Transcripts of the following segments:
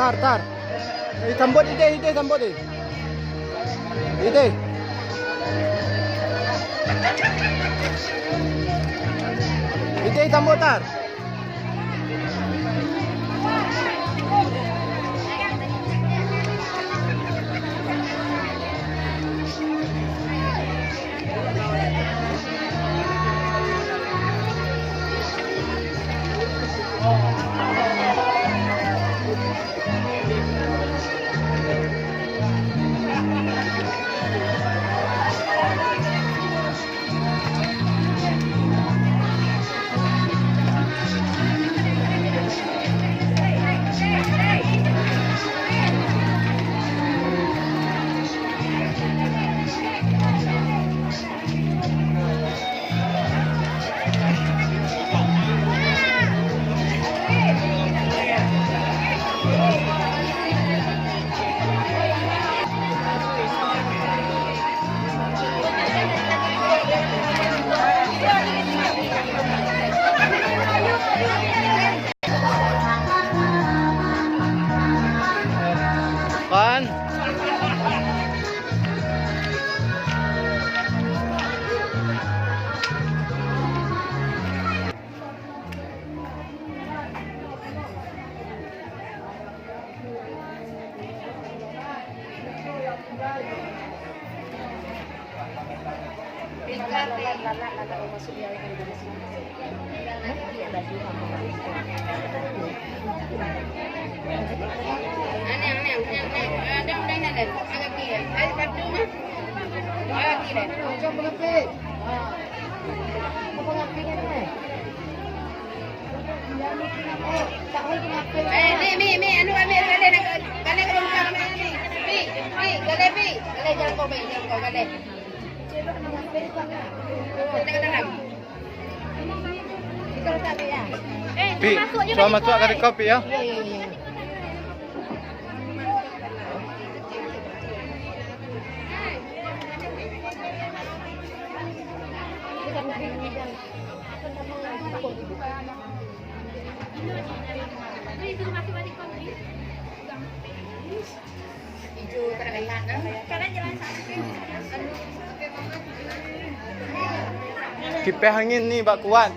Tar. Sambut ide sambut ni. Ide. Ide sambut tar. Kan? Pi, coba masuk ke kopi ya. Kipas angin ni bak kuat.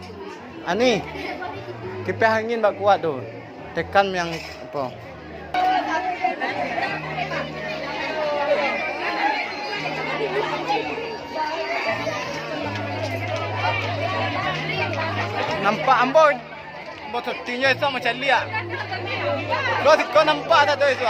Ani. Kipas angin bak kuat tu. Tekan yang apa? Nampak ambon. Ambon sepertinya itu macam liak. Kau nampak tak tu itu?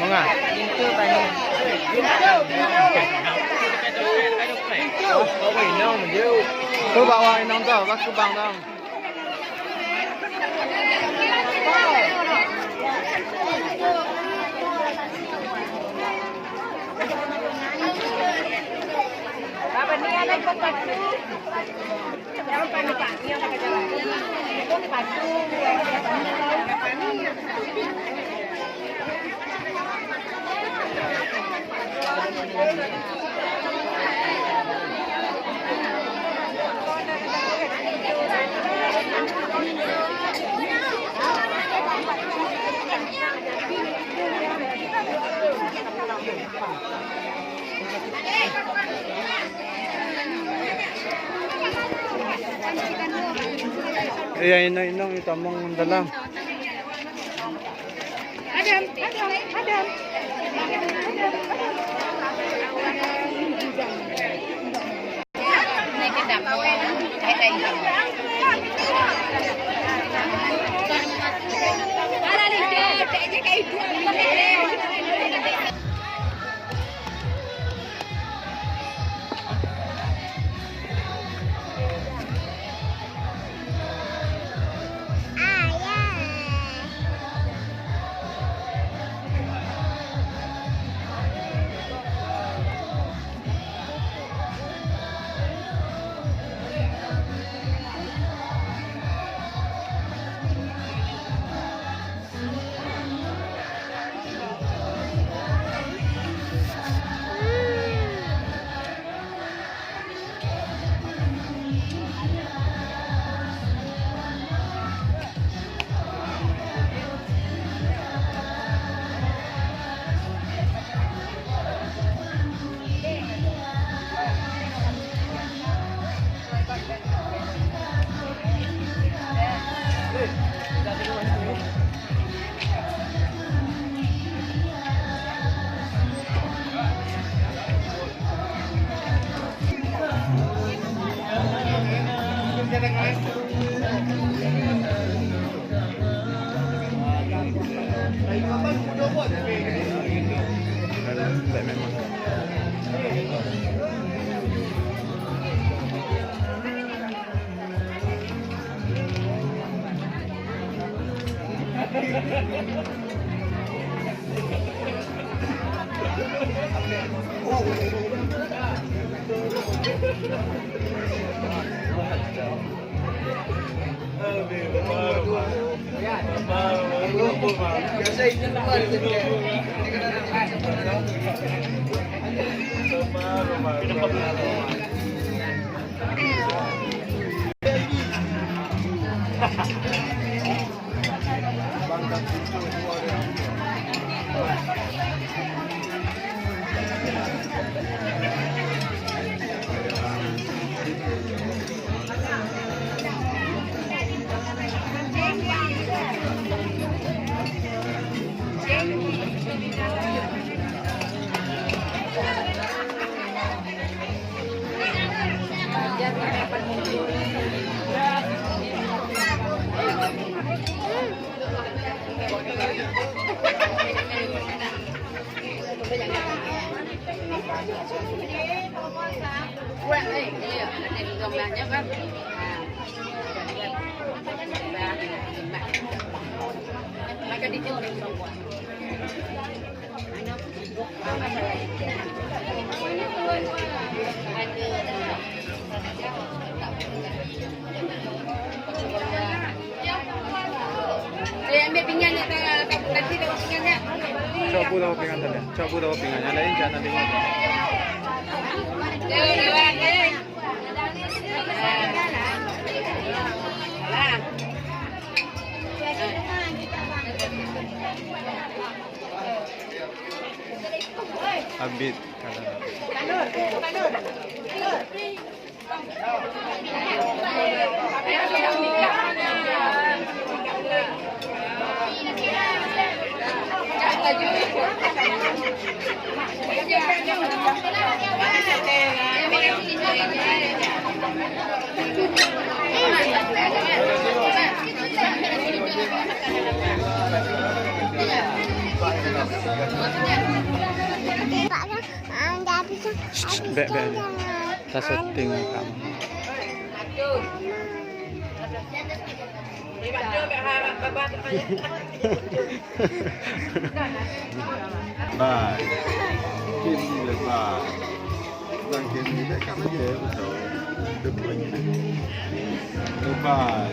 Mengah? Itu banyak. Kau bawa inang tu, kau kubang tu. Apa ni ada kotak tu? Jangan panik pak, ni apa kerja lagi? Itu di baju, iya, inang itu among dalam. Adam. Lembek memang. Gambarnya kan maka dijual semua. Saya ambil pinggannya, nanti dapat pinggannya. Coba dapat pinggan tadi. Coba dapat pinggannya. Lain jangan nanti mau. Abid Bek. Kita setting kamu. Bye. Kim đi là bà. Đang kiếm đi để cắm cái ghế của cậu. Đừng có như thế. Bye.